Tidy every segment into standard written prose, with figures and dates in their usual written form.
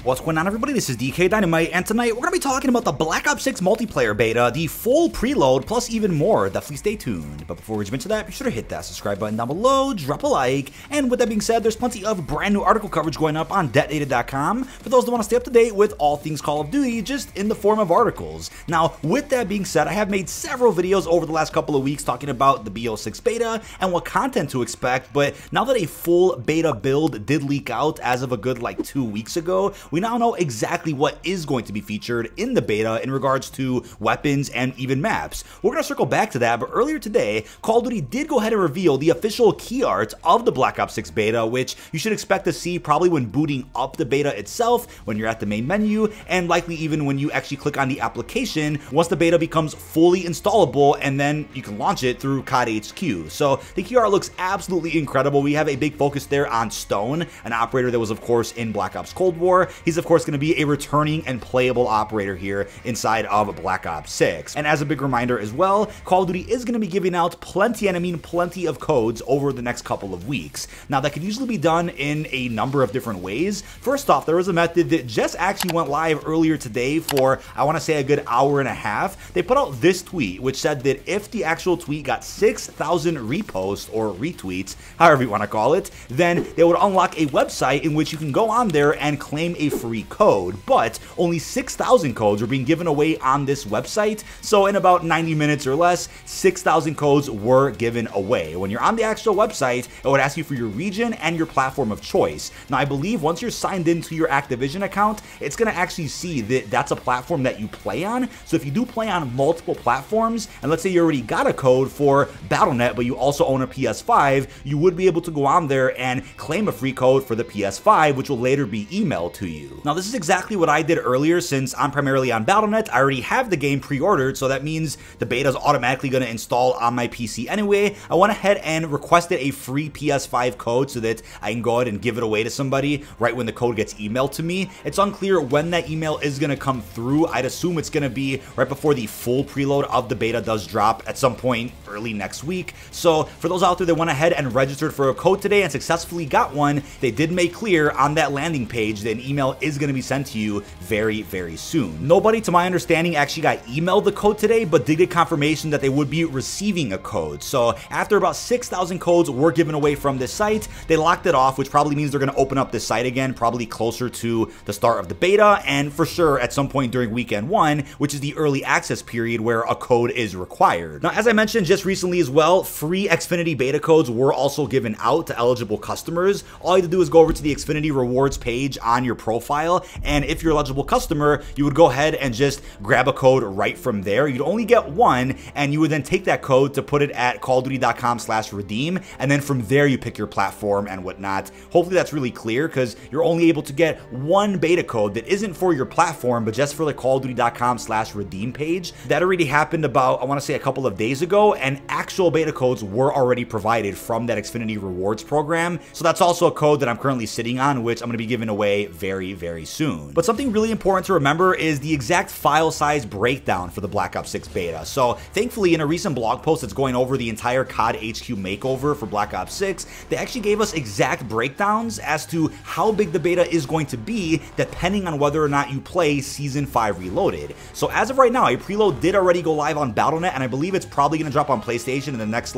What's going on, everybody? This is dkdynamite, and tonight we're going to be talking about the Black Ops 6 multiplayer beta, the full preload, plus even more. Definitely stay tuned. But before we jump into that, be sure to hit that subscribe button down below, drop a like, and with that being said, there's plenty of brand new article coverage going up on dkdynamite.com for those that want to stay up to date with all things Call of Duty, just in the form of articles. Now, with that being said, I have made several videos over the last couple of weeks talking about the BO6 beta and what content to expect, but now that a full beta build did leak out as of a good 2 weeks ago, we now know exactly what is going to be featured in the beta in regards to weapons and even maps. We're going to circle back to that, but earlier today, Call of Duty did go ahead and reveal the official Keyart of the Black Ops 6 beta, which you should expect to see probably when booting up the beta itself, when you're at the main menu, and likely even when you actually click on the application once the beta becomes fully installable, and then you can launch it through COD HQ. So the Keyart looks absolutely incredible. We have a big focus there on Stone, an operator that was of course in Black Ops Cold War. He's of course going to be a returning and playable operator here inside of Black Ops 6. And as a big reminder as well, Call of Duty is going to be giving out plenty, and I mean plenty, of codes over the next couple of weeks. Now that could usually be done in a number of different ways. First off, there was a method that just actually went live earlier today for, I want to say, a good hour and a half. They put out this tweet which said that if the actual tweet got 6,000 reposts or retweets, however you want to call it, then they would unlock a website in which you can go on there and claim a free code. But only 6,000 codes are being given away on this website, so in about 90 minutes or less, 6,000 codes were given away. When you're on the actual website, it would ask you for your region and your platform of choice. Now I believe once you're signed into your Activision account, it's going to actually see that that's a platform that you play on. So if you do play on multiple platforms, and let's say you already got a code for Battle.net, but you also own a PS5, you would be able to go on there and claim a free code for the PS5, which will later be emailed to you. Now this is exactly what I did earlier. Since I'm primarily on Battle.net, I already have the game pre-ordered, so that means the beta is automatically going to install on my PC anyway. I went ahead and requested a free PS5 code so that I can go ahead and give it away to somebody right when the code gets emailed to me. It's unclear when that email is going to come through. I'd assume it's going to be right before the full preload of the beta does drop at some point early next week. So for those out there that went ahead and registered for a code today and successfully got one, they did make clear on that landing page that an email is going to be sent to you very, very soon. Nobody, to my understanding, actually got emailed the code today, but did get confirmation that they would be receiving a code. So after about 6,000 codes were given away from this site, they locked it off, which probably means they're going to open up this site again, probably closer to the start of the beta, and for sure at some point during weekend 1, which is the early access period where a code is required. Now, as I mentioned just recently as well, free Xfinity beta codes were also given out to eligible customers. All you have to do is go over to the Xfinity rewards page on your profile, and if you're an eligible customer, you would go ahead and just grab a code right from there. You'd only get one, and you would then take that code to put it at callofduty.com/redeem, and then from there you pick your platform and whatnot. Hopefully that's really clear, because you're only able to get one beta code that isn't for your platform, but just for the callofduty.com/redeem page. That already happened about, I want to say, a couple of days ago, and actual beta codes were already provided from that Xfinity rewards program. So that's also a code that I'm currently sitting on, which I'm going to be giving away very, very soon. But something really important to remember is the exact file size breakdown for the Black Ops 6 beta. So thankfully, in a recent blog post that's going over the entire COD HQ makeover for Black Ops 6, they actually gave us exact breakdowns as to how big the beta is going to be depending on whether or not you play Season 5 Reloaded. So as of right now, a preload did already go live on Battle.net, and I believe it's probably going to drop on PlayStation in the next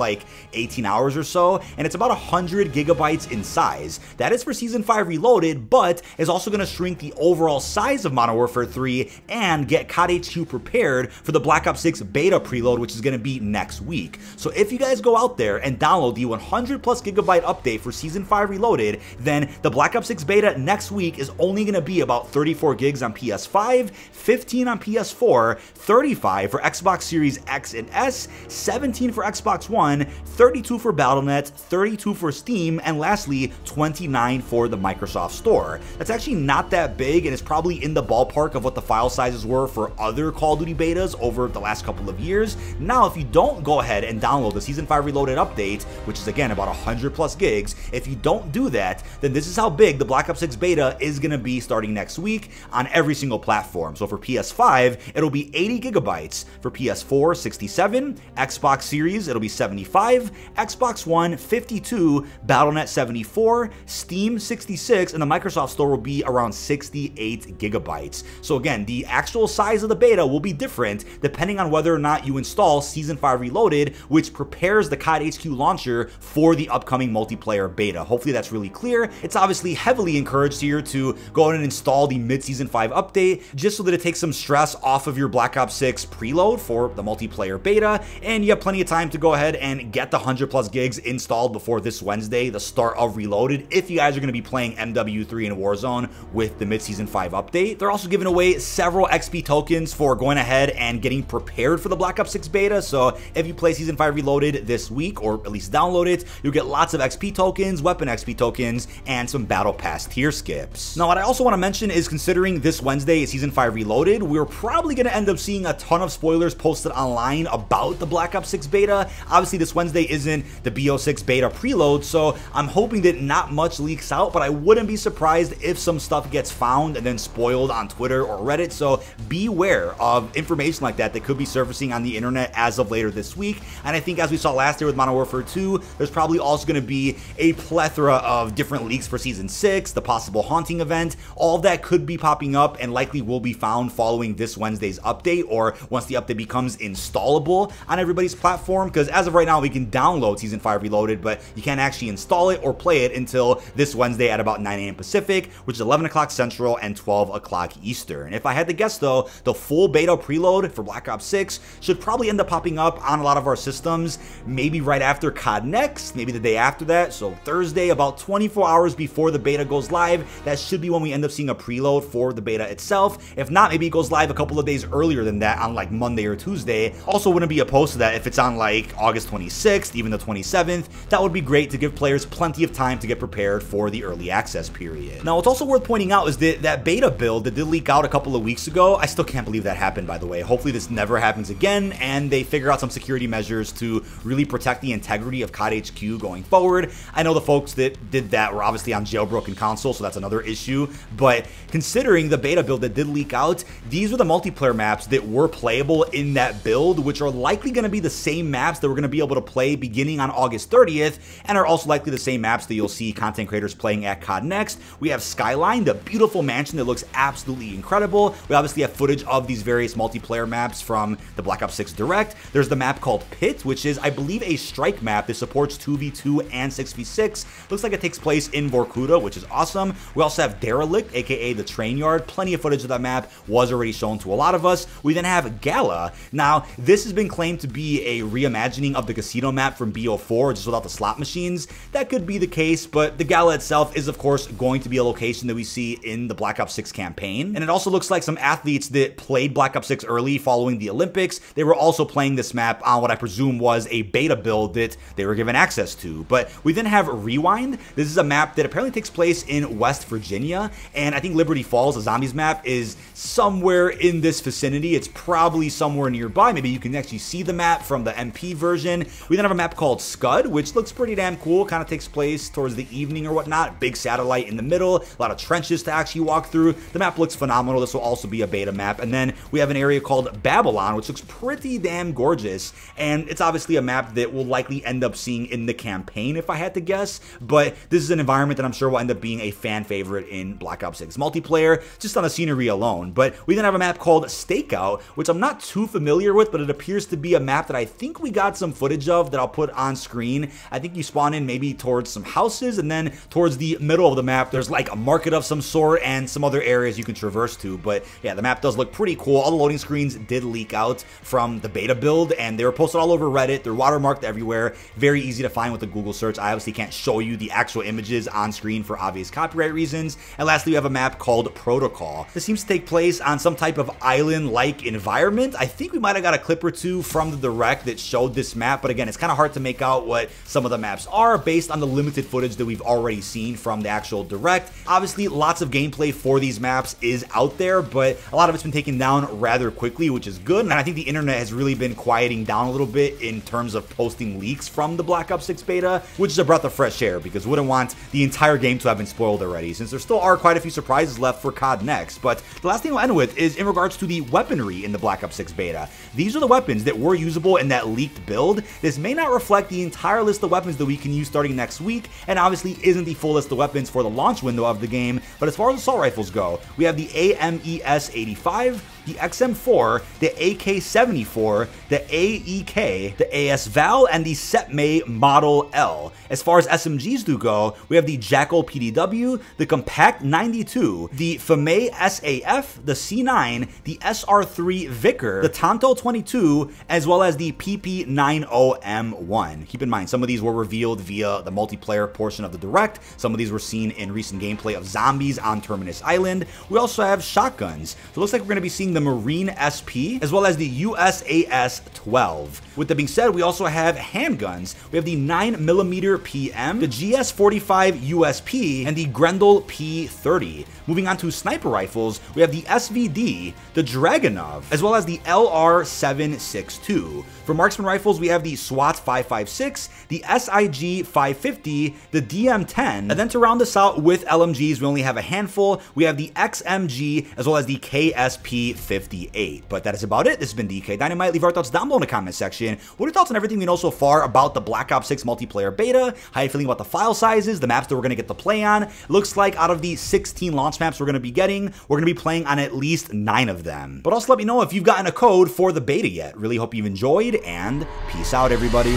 18 hours or so, and it's about 100 gigabytes in size. That is for Season 5 Reloaded, but is also going to shrink the overall size of Modern Warfare 3 and get COD HQ prepared for the Black Ops 6 beta preload, which is going to be next week. So if you guys go out there and download the 100 plus gigabyte update for Season 5 Reloaded, then the Black Ops 6 beta next week is only going to be about 34 gigs on PS5, 15 on PS4, 35 for Xbox Series X and S, 17 for Xbox One, 32 for Battle.net, 32 for Steam, and lastly 29 for the Microsoft Store. That's actually not that big, and it's probably in the ballpark of what the file sizes were for other Call of Duty betas over the last couple of years. Now, if you don't go ahead and download the Season 5 Reloaded update, which is again about 100 plus gigs, if you don't do that, then this is how big the Black Ops 6 beta is going to be starting next week on every single platform. So for PS5, it'll be 80 gigabytes. For PS4, 67. Xbox Series, it'll be 75. Xbox One, 52. Battle.net, 74. Steam, 66. And the Microsoft Store will be around around 68 gigabytes. So again, the actual size of the beta will be different depending on whether or not you install Season 5 Reloaded, which prepares the COD HQ launcher for the upcoming multiplayer beta. Hopefully that's really clear. It's obviously heavily encouraged here to go ahead and install the mid-Season 5 update, just so that it takes some stress off of your Black Ops 6 preload for the multiplayer beta, and you have plenty of time to go ahead and get the 100+ gigs installed before this Wednesday, the start of Reloaded, if you guys are going to be playing MW3 and Warzone with the mid-Season 5 update. They're also giving away several XP tokens for going ahead and getting prepared for the Black Ops 6 beta, so if you play Season 5 Reloaded this week, or at least download it, you'll get lots of XP tokens, weapon XP tokens, and some Battle Pass tier skips. Now, what I also want to mention is, considering this Wednesday is Season 5 Reloaded, we're probably going to end up seeing a ton of spoilers posted online about the Black Ops 6 beta. Obviously, this Wednesday isn't the BO6 beta preload, so I'm hoping that not much leaks out, but I wouldn't be surprised if some stuff gets found and then spoiled on Twitter or Reddit, so beware of information like that could be surfacing on the internet as of later this week. And I think, as we saw last year with Modern Warfare 2, there's probably also going to be a plethora of different leaks for Season 6, the possible Haunting event. All of that could be popping up and likely will be found following this Wednesday's update, or once the update becomes installable on everybody's platform, because as of right now, we can download Season 5 Reloaded, but you can't actually install it or play it until this Wednesday at about 9 a.m. Pacific, which is 11 o'clock Central and 12 o'clock Eastern. If I had to guess though, the full beta preload for Black Ops 6 should probably end up popping up on a lot of our systems, maybe right after COD Next, maybe the day after that, so Thursday, about 24 hours before the beta goes live. That should be when we end up seeing a preload for the beta itself. If not, maybe it goes live a couple of days earlier than that on like Monday or Tuesday. Also, wouldn't be opposed to that if it's on like August 26th, even the 27th. That would be great to give players plenty of time to get prepared for the early access period. Now, what's also worth pointing out is that that beta build that did leak out a couple of weeks ago, I still can't believe that happened, by the way. Hopefully this never happens again, and they figure out some security measures to really protect the integrity of COD HQ going forward. I know the folks that did that were obviously on jailbroken console, so that's another issue, but considering the beta build that did leak out, these were the multiplayer maps that were playable in that build, which are likely going to be the same maps that we're going to be able to play beginning on August 30th, and are also likely the same maps that you'll see content creators playing at COD Next. We have Skyline, the beautiful mansion that looks absolutely incredible. We obviously have footage of these various multiplayer maps from the Black Ops 6 Direct. There's the map called Pit, which is, I believe, a strike map that supports 2v2 and 6v6. Looks like it takes place in Vorkuta, which is awesome. We also have Derelict, aka the train yard. Plenty of footage of that map was already shown to a lot of us. We then have Gala. Now, this has been claimed to be a reimagining of the casino map from BO4, just without the slot machines. That could be the case, but the Gala itself is, of course, going to be a location that we see in the Black Ops 6 campaign. And it also looks like some athletes that played Black Ops 6 early following the Olympics, they were also playing this map on what I presume was a beta build that they were given access to. But we then have Rewind. This is a map that apparently takes place in West Virginia, and I think Liberty Falls, the zombies map, is somewhere in this vicinity. It's probably somewhere nearby. Maybe you can actually see the map from the MP version. We then have a map called Scud, which looks pretty damn cool. Kind of takes place towards the evening or whatnot. Big satellite in the middle, a lot of trenches to actually walk through. The map looks phenomenal. This will also be a beta map. And then we have an area called Babylon, which looks pretty damn gorgeous. And it's obviously a map that we'll likely end up seeing in the campaign, if I had to guess. But this is an environment that I'm sure will end up being a fan favorite in Black Ops 6 multiplayer, just on the scenery alone. But we then have a map called Stakeout, which I'm not too familiar with, but it appears to be a map that I think we got some footage of that I'll put on screen. I think you spawn in maybe towards some houses, and then towards the middle of the map, there's like a market of some sort and some other areas you can traverse to. But yeah, the map does look pretty cool. All the loading screens did leak out from the beta build, and they were posted all over Reddit. They're watermarked everywhere. Very easy to find with a Google search. I obviously can't show you the actual images on screen for obvious copyright reasons. And lastly, we have a map called Protocol. This seems to take place on some type of island-like environment. I think we might have got a clip or two from the Direct that showed this map, but again, it's kind of hard to make out what some of the maps are based on the limited footage that we've already seen from the actual Direct. Obviously, lots of gameplay for these maps is out there, but a lot of it's been taken down rather quickly, which is good. And I think the internet has really been quieting down a little bit in terms of posting leaks from the Black Ops 6 beta, which is a breath of fresh air, because we wouldn't want the entire game to have been spoiled already, since there still are quite a few surprises left for COD Next. But the last thing we'll end with is in regards to the weaponry in the Black Ops 6 beta. These are the weapons that were usable in that leaked build. This may not reflect the entire list of weapons that we can use starting next week, and obviously isn't the full list of weapons for the launch window of the game, But as far as assault rifles go, we have the AMES-85, the XM4, the AK-74, the AEK, the AS-VAL, and the Setme Model L. As far as SMGs do go, we have the Jackal PDW, the Compact 92, the FAME SAF, the C9, the SR3 Vicker, the Tonto 22, as well as the PP90M1. Keep in mind, some of these were revealed via the multiplayer portion of the Direct. Some of these were seen in recent gameplay of zombies on Terminus Island. We also have shotguns. So it looks like we're going to be seeing the Marine SP, as well as the USAS-12. With that being said, we also have handguns. We have the 9mm PM, the GS-45 USP, and the Grendel P30. Moving on to sniper rifles, we have the SVD, the Dragunov, as well as the LR762. For marksman rifles, we have the SWAT 556, the SIG 550, the DM10, and then to round this out with LMGs, we only have a handful. We have the XMG, as well as the KSP 58. But that is about it. This has been DK Dynamite. Leave our thoughts down below in the comment section. What are your thoughts on everything we know so far about the Black Ops 6 multiplayer beta? How are you feeling about the file sizes, the maps that we're going to get to play on? It looks like out of the 16 launch maps we're going to be getting, we're going to be playing on at least 9 of them. But also let me know if you've gotten a code for the beta yet. Really hope you've enjoyed, and peace out, everybody.